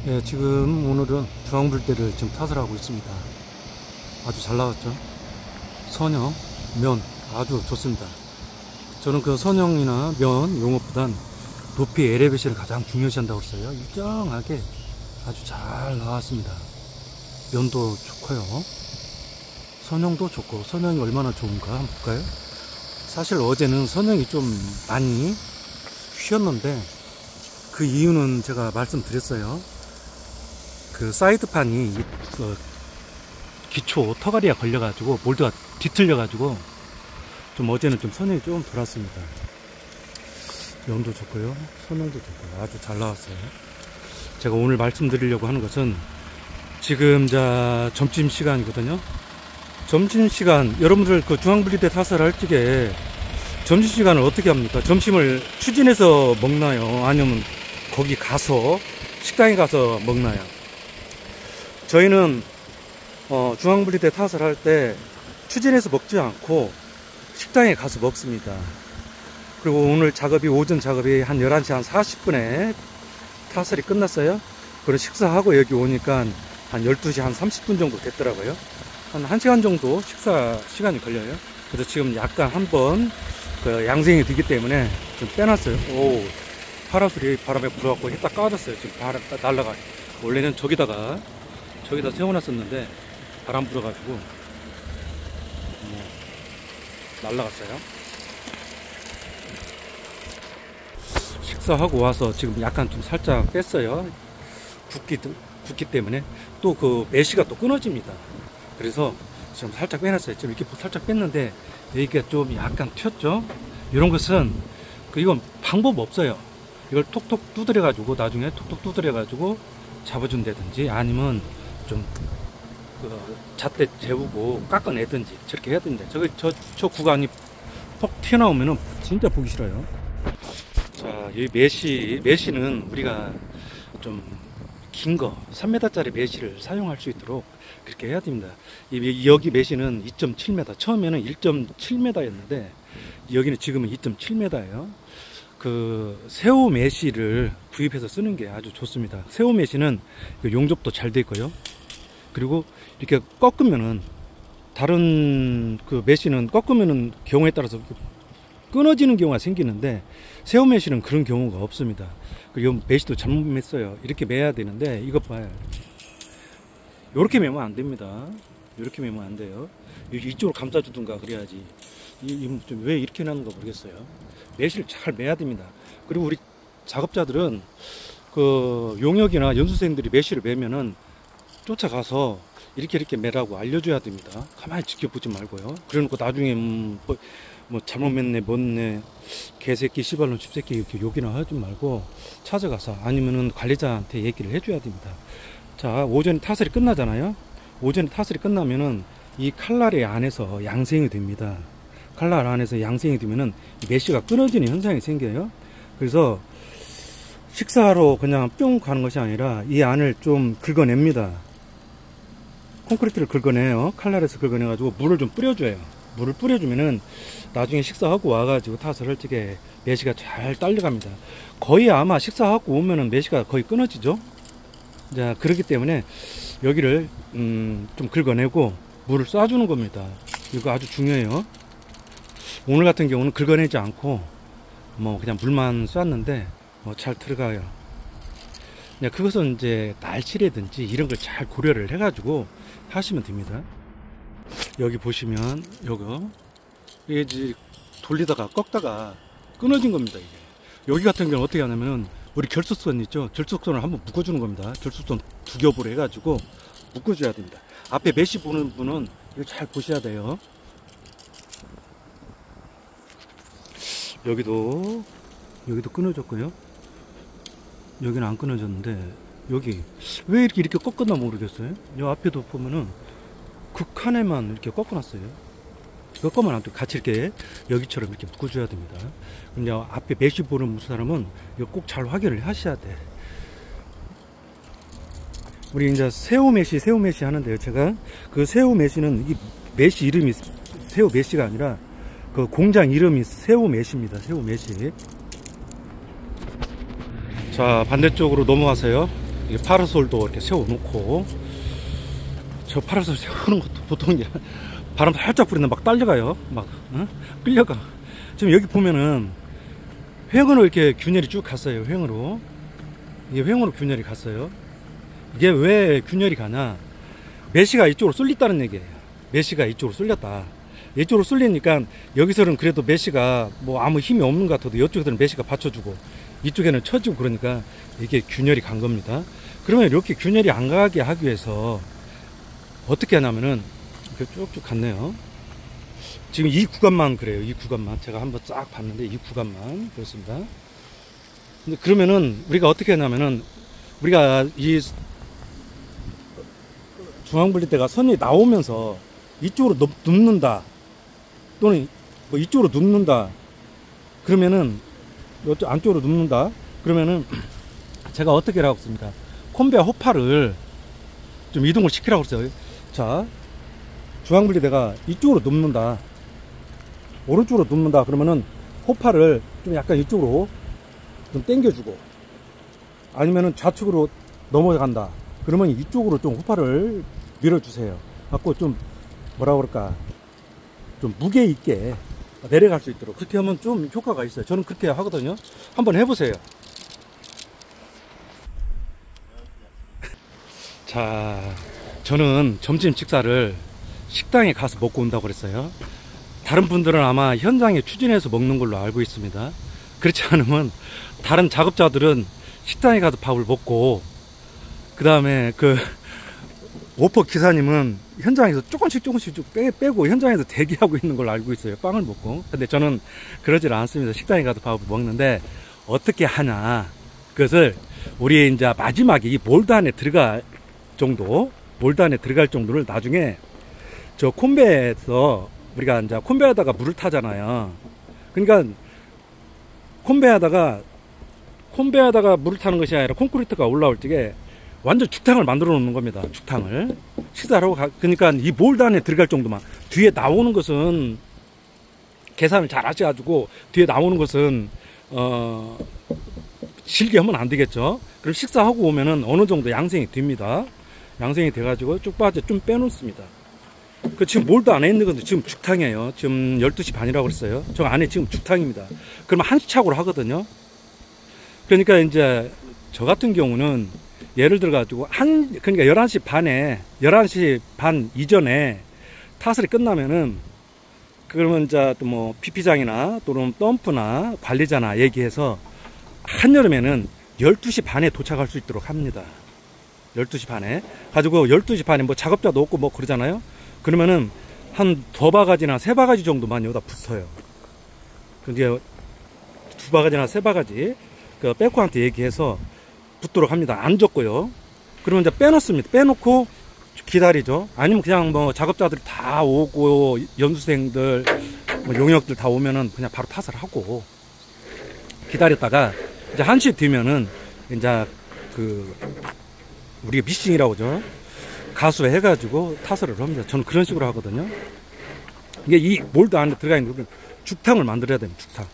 네, 지금 오늘은 중앙불대를 지금 탓을 하고 있습니다. 아주 잘 나왔죠. 선형, 면 아주 좋습니다. 저는 그 선형이나 면 용어보단 높이 엘리베이션을 가장 중요시한다고 했어요. 일정하게 아주 잘 나왔습니다. 면도 좋고요. 선형도 좋고, 선형이 얼마나 좋은가 한번 볼까요? 사실 어제는 선형이 좀 많이 휘었는데 그 이유는 제가 말씀드렸어요. 그 사이드판이 기초 터가리가 걸려가지고 몰드가 뒤틀려가지고 좀 어제는 좀 선형이 좀 돌았습니다. 면도 좋고요, 선형도 좋고요. 아주 잘 나왔어요. 제가 오늘 말씀드리려고 하는 것은 지금 점심시간이거든요. 점심시간, 여러분들 그 중앙분리대 타설 할 적에 점심시간을 어떻게 합니까? 점심을 추진해서 먹나요? 아니면 거기 가서 식당에 가서 먹나요? 저희는 중앙분리대 타설 할 때 추진해서 먹지 않고 식당에 가서 먹습니다. 그리고 오늘 오전 작업이 한 11시 한 40분에 타설이 끝났어요. 그리고 식사하고 여기 오니까 한 12시 한 30분 정도 됐더라고요. 한 1시간 정도 식사 시간이 걸려요. 그래서 지금 약간 한번 그 양생이 되기 때문에 좀 빼놨어요. 오, 파라솔이 바람에 불어갖고 딱 까졌어요. 지금 바람 날라가. 원래는 저기다 세워놨었는데 바람 불어가지고 날라갔어요. 식사하고 와서 지금 약간 좀 살짝 뺐어요. 굽기 때문에 또 그 메시가 또 끊어집니다. 그래서 지금 살짝 빼놨어요. 지금 이렇게 살짝 뺐는데 여기가 좀 약간 튀었죠. 이런 것은 이건 방법 없어요. 이걸 톡톡 두드려 가지고 나중에 톡톡 두드려 가지고 잡아준다든지 아니면 좀 잣대 재우고 깎아내든지 저렇게 해야 됩니다. 저 구간이 톡 튀어나오면은 진짜 보기 싫어요. 자, 이 메시는 우리가 좀 긴 거 3m짜리 메시를 사용할 수 있도록 그렇게 해야 됩니다. 여기 메시는 2.7m, 처음에는 1.7m였는데 여기는 지금은 2.7m예요. 그 새우 메시를 구입해서 쓰는 게 아주 좋습니다. 새우 메시는 용접도 잘 돼 있고요. 그리고 이렇게 꺾으면은 다른 그 메시는 꺾으면은 경우에 따라서 끊어지는 경우가 생기는데 새우 메시는 그런 경우가 없습니다. 그리고 메시도 잘못 맸어요. 이렇게 매야 되는데 이것 봐요. 이렇게 매면 안 됩니다. 이렇게 매면 안 돼요. 이쪽으로 감싸주든가 그래야지. 왜 이렇게 나는가 모르겠어요. 메시를 잘 매야 됩니다. 그리고 우리 작업자들은 그 용역이나 연수생들이 메시를 매면은 쫓아가서 이렇게 매라고 알려줘야 됩니다. 가만히 지켜보지 말고요. 그래놓고 나중에 뭐 잘못 맸네, 뭔네, 개새끼, 씨발놈, 집새끼 이렇게 욕이나 하지 말고 찾아가서 아니면은 관리자한테 얘기를 해줘야 됩니다. 자, 오전에 타설이 끝나잖아요. 오전에 타설이 끝나면은 이 칼날의 안에서 양생이 됩니다. 칼날 안에서 양생이 되면은 메시가 끊어지는 현상이 생겨요. 그래서 식사하러 그냥 뿅 가는 것이 아니라 이 안을 좀 긁어냅니다. 콘크리트를 긁어내요. 칼날에서 긁어내가지고 물을 좀 뿌려줘요. 물을 뿌려주면은 나중에 식사하고 와가지고 타설할 적에 메시가 잘 딸려갑니다. 거의 아마 식사하고 오면은 메시가 거의 끊어지죠. 자, 그렇기 때문에 여기를 좀 긁어내고 물을 쏴주는 겁니다. 이거 아주 중요해요. 오늘 같은 경우는 긁어내지 않고 그냥 물만 쐈는데 잘 들어가요. 그것은 이제 날씨라든지 이런 걸 잘 고려를 해가지고 하시면 됩니다. 여기 보시면 이게 이제 돌리다가 꺾다가 끊어진 겁니다. 이게. 여기 같은 경우는 어떻게 하냐면은 우리 결속선 있죠. 결속선을 한번 묶어주는 겁니다. 결속선 두 겹으로 해가지고 묶어줘야 됩니다. 앞에 메시 보는 분은 이거 잘 보셔야 돼요. 여기도 끊어졌고요. 여기는 안 끊어졌는데 여기 왜 이렇게 꺾었나 모르겠어요. 이 앞에도 보면은 극한에만 이렇게 꺾어놨어요. 꺾으면 안 돼. 같이 이렇게 여기처럼 이렇게 묶어줘야 됩니다. 근데 앞에 메시 보는 사람은 이거 꼭 잘 확인을 하셔야 돼. 우리 이제 새우 메시 하는데요. 제가 그 새우 메시는 이 메시 이름이 새우 메시가 아니라 그 공장 이름이 새우 메시입니다. 새우 메시. 자, 반대쪽으로 넘어가세요. 파라솔도 이렇게 세워놓고, 저 파라솔 세우는 것도 보통이 바람 살짝 불는데 막 딸려가요. 막 끌려가. 지금 여기 보면은 횡으로 이렇게 균열이 쭉 갔어요. 횡으로. 이게 횡으로 균열이 갔어요. 이게 왜 균열이 가냐? 메시가 이쪽으로 쏠렸다는 얘기예요. 메시가 이쪽으로 쏠렸다. 이쪽으로 쏠리니까 여기서는 그래도 메시가 뭐 아무 힘이 없는 것 같아도 이쪽에서는 메시가 받쳐주고 이쪽에는 쳐주고 그러니까 이게 균열이 간 겁니다. 그러면 이렇게 균열이 안 가게 하기 위해서 어떻게 하냐면은 이렇게 쭉쭉 갔네요. 지금 이 구간만 그래요. 이 구간만 제가 한번 쫙 봤는데 이 구간만 그렇습니다. 근데 그러면은 우리가 어떻게 하냐면은 우리가 이 중앙분리대가 선이 나오면서 이쪽으로 눕는다 또는 뭐 이쪽으로 눕는다 그러면은 이쪽 안쪽으로 눕는다 그러면은 제가 어떻게 하라고 했습니까? 콤베와 호파를 좀 이동을 시키라고 했어요. 자, 중앙분리대가 이쪽으로 눕는다 오른쪽으로 눕는다 그러면은 호파를 좀 약간 이쪽으로 좀 당겨주고 아니면은 좌측으로 넘어간다 그러면 이쪽으로 좀 호파를 밀어주세요. 갖고 좀 뭐라 그럴까 좀 무게 있게 내려갈 수 있도록 그렇게 하면 좀 효과가 있어요. 저는 그렇게 하거든요. 한번 해보세요. 자, 저는 점심 식사를 식당에 가서 먹고 온다고 그랬어요. 다른 분들은 아마 현장에 추진해서 먹는 걸로 알고 있습니다. 그렇지 않으면 다른 작업자들은 식당에 가서 밥을 먹고 그 다음에 그 워퍼 기사님은 현장에서 조금씩 빼고 현장에서 대기하고 있는 걸로 알고 있어요. 빵을 먹고. 근데 저는 그러질 않습니다. 식당에 가서 밥을 먹는데 어떻게 하냐 그것을 우리 이제 마지막에 이 몰드 안에 들어갈 정도 몰드 안에 들어갈 정도를 나중에 저 콤베에서 우리가 이제 콤베에다가 물을 타잖아요. 그러니까 콤베에다가 물을 타는 것이 아니라 콘크리트가 올라올 적에 완전 죽탕을 만들어 놓는 겁니다. 죽탕을 식사를 하고 그러니까 이 몰드 안에 들어갈 정도만 뒤에 나오는 것은 계산을 잘 하셔가지고 뒤에 나오는 것은 길게 하면 안 되겠죠. 그럼 식사하고 오면은 어느 정도 양생이 됩니다. 양생이 돼가지고 쭉 빠져 좀 빼놓습니다. 그 지금 몰드 안에 있는 건데 지금 죽탕이에요. 지금 12시 반이라고 그랬어요. 저 안에 지금 죽탕입니다. 그러면 한시착오로 하거든요. 그러니까 이제 저 같은 경우는 예를 들어 가지고 그러니까 11시 반 이전에 타설이 끝나면은 그러면 이제 또 뭐 PP장이나 또는 덤프나 관리자나 얘기해서 한여름에는 12시 반에 도착할 수 있도록 합니다. 12시 반에 가지고 12시 반에 뭐 작업자도 없고 뭐 그러잖아요. 그러면은 한 2바가지나 3바가지 정도만 여기다 붙어요. 근데 2바가지나 3바가지 그 백호한테 얘기해서 붙도록 합니다. 안 줬고요. 그러면 이제 빼놓습니다. 빼놓고 기다리죠. 아니면 그냥 뭐 작업자들이 다 오고 연수생들 뭐 용역들 다 오면은 그냥 바로 타설 하고 기다렸다가 이제 1시 뒤면은 이제 그 우리가 미싱이라고 하죠. 가수해 해가지고 타설을 합니다. 저는 그런 식으로 하거든요. 이게 이 몰드 안에 들어가 있는 건 죽탕을 만들어야 됩니다. 죽탕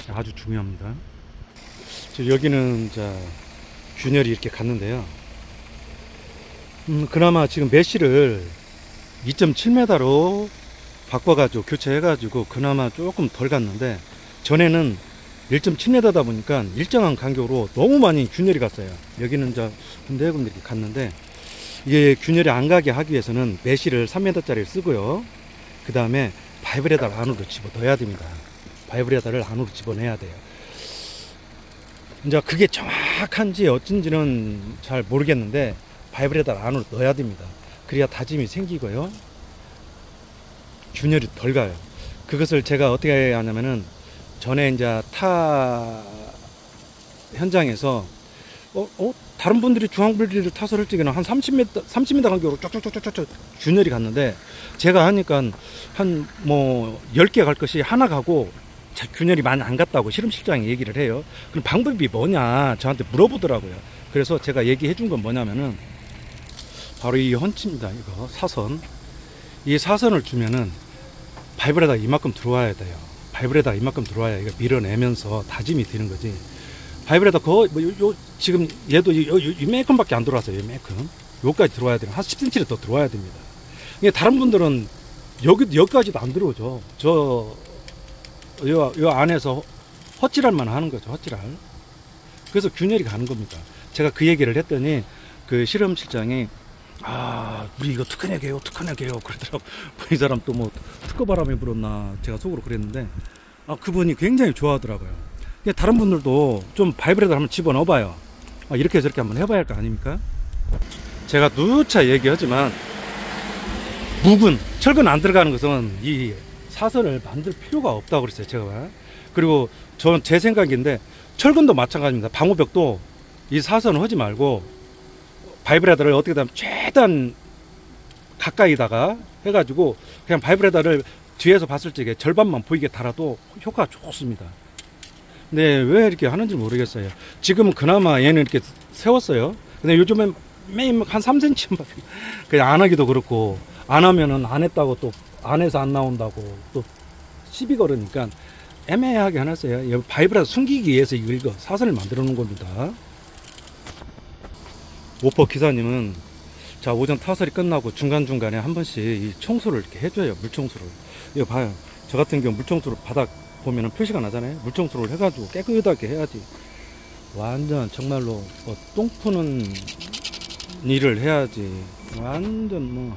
아주 중요합니다. 여기는 자 균열이 이렇게 갔는데요. 그나마 지금 메시를 2.7m로 바꿔가지고 교체해가지고 그나마 조금 덜 갔는데 전에는 1.7m다 보니까 일정한 간격으로 너무 많이 균열이 갔어요. 여기는 저 군데군데 이렇게 갔는데 이게 균열이 안 가게 하기 위해서는 메시를 3m짜리를 쓰고요. 그 다음에 바이브레다를 안으로 집어 넣어야 됩니다. 바이브레다를 안으로 집어내야 돼요. 이제 그게 정확한지 어쩐지는 잘 모르겠는데 바이브레다를 안으로 넣어야 됩니다. 그래야 다짐이 생기고요. 균열이 덜 가요. 그것을 제가 어떻게 하냐면은 전에 이제 타 현장에서 다른 분들이 중앙분리를 타설할 적에는 한 30m 간격으로 쫙쫙쫙쫙 균열이 갔는데 제가 하니까 한 뭐 10개 갈 것이 하나 가고 균열이 많이 안 갔다고 실험실장이 얘기를 해요. 그럼 방법이 뭐냐 저한테 물어보더라고요. 그래서 제가 얘기해 준 건 뭐냐면은 바로 이 헌치입니다. 이거 사선. 이 사선을 주면은 바이브레다가 이만큼 들어와야 돼요. 바이브레다가 이만큼 들어와야 이거 밀어내면서 다짐이 되는 거지. 바이브레다 거의 뭐 지금 얘도 이만큼밖에 안 들어왔어요. 이만큼. 여기까지 들어와야 돼요. 한 10cm를 더 들어와야 됩니다. 이게 다른 분들은 여기까지도 안 들어오죠. 요 안에서 헛질할만 하는 거죠. 헛질할. 그래서 균열이 가는 겁니다. 제가 그 얘기를 했더니 그 실험실장이 우리 이거 특허내게요 그러더라고. 이 사람 또 뭐 특허바람이 불었나 제가 속으로 그랬는데 그분이 굉장히 좋아하더라고요. 다른 분들도 좀 바이브레터 한번 집어넣어봐요. 이렇게 저렇게 한번 해봐야 할 거 아닙니까? 제가 누차 얘기하지만 묵은 철근 안 들어가는 것은 이 사선을 만들 필요가 없다고 그랬어요. 제가. 그리고 저는 제 생각인데 철근도 마찬가지입니다. 방호벽도 이 사선을 하지 말고 바이브레터를 어떻게 하면 최대한 가까이다가 해가지고 그냥 바이브레터를 뒤에서 봤을 적에 절반만 보이게 달아도 효과가 좋습니다. 근데 왜 이렇게 하는지 모르겠어요. 지금은 그나마 얘는 이렇게 세웠어요. 근데 요즘엔 매일 한 3cm만 그냥 안 하기도 그렇고, 안 하면은 안 했다고 또 안 해서 안 나온다고 또 시비 걸으니까 애매하게 해놨어요. 바이브레터 숨기기 위해서 이거 사선을 만들어 놓은 겁니다. 오퍼 기사님은 자, 오전 타설이 끝나고 중간중간에 한 번씩 이 청소를 이렇게 해줘요. 물청소를. 이거 봐요. 저 같은 경우 물청소를 바닥 보면은 표시가 나잖아요. 물청소를 해가지고 깨끗하게 해야지. 완전 정말로 뭐 똥 푸는 일을 해야지. 완전 뭐.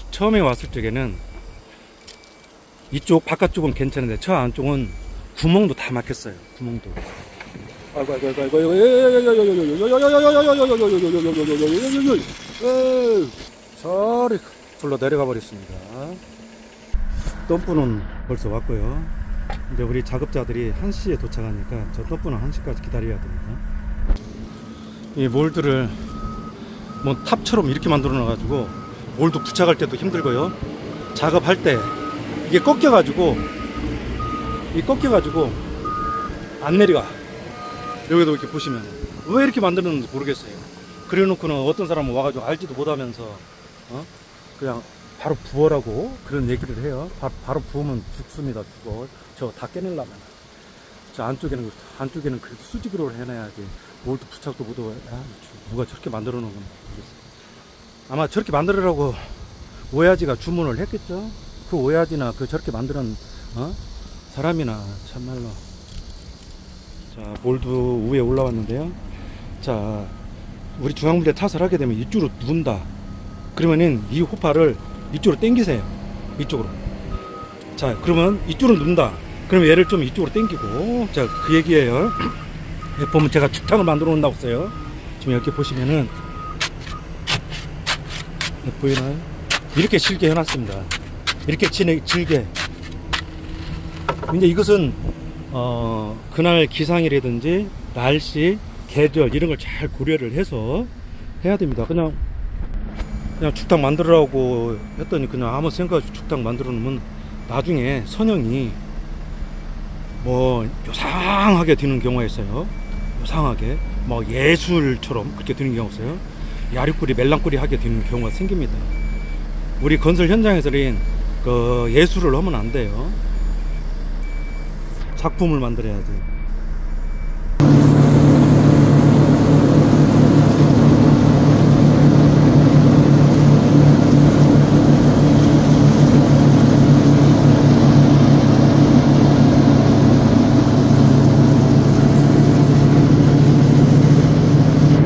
처음에 왔을 적에는 이쪽 바깥쪽은 괜찮은데 저 안쪽은 구멍도 다 막혔어요. 구멍도. 저리 둘러 내려가 버렸습니다. 덤프는 벌써 왔고요. 이제 우리 작업자들이 1시에 도착하니까 저 덤프는 1시까지 기다려야 됩니다. 이 몰드를 뭐 탑처럼 이렇게 만들어 놔가지고 몰드 부착할 때도 힘들고요. 작업할 때 이게 꺾여가지고 안 내려가. 여기도 이렇게 보시면 왜 이렇게 만들었는지 모르겠어요. 그래 놓고는 어떤 사람은 와가지고 알지도 못하면서 그냥 바로 부어라고 그런 얘기를 해요. 바로 부으면 죽습니다. 죽어. 저거 다 깨내려면 저 안쪽에는 그래도 수직으로 해놔야지. 몰드 부착도 못하고. 누가 저렇게 만들어 놓은 건 모르겠어요. 아마 저렇게 만들으라고 오야지가 주문을 했겠죠. 그 오야지나 그 저렇게 만드는 사람이나 참말로. 자, 몰드 위에 올라왔는데요. 자, 우리 중앙부대 탓을 하게 되면 이쪽으로 누운다. 그러면은 이 호파를 이쪽으로 당기세요. 이쪽으로. 자, 그러면 이쪽으로 누운다. 그러면 얘를 좀 이쪽으로 당기고. 자, 그 얘기예요. 여기 보면 제가 죽탕을 만들어 놓는다고 했어요. 지금 이렇게 보시면은 보이나요? 이렇게 질게 해놨습니다. 이렇게 질게. 근데 이것은 그날 기상이라든지 날씨, 계절 이런 걸 잘 고려를 해서 해야 됩니다. 그냥 죽탕 만들으라고 했더니 그냥 아무 생각 없이 죽탕 만들어 놓으면 나중에 선형이 뭐 요상하게 되는 경우가 있어요. 요상하게 뭐 예술처럼 그렇게 되는 경우가 있어요. 야리꾸리 멜랑꾸리 하게 되는 경우가 생깁니다. 우리 건설 현장에서는 그 예술을 하면 안 돼요. 작품을 만들어야지.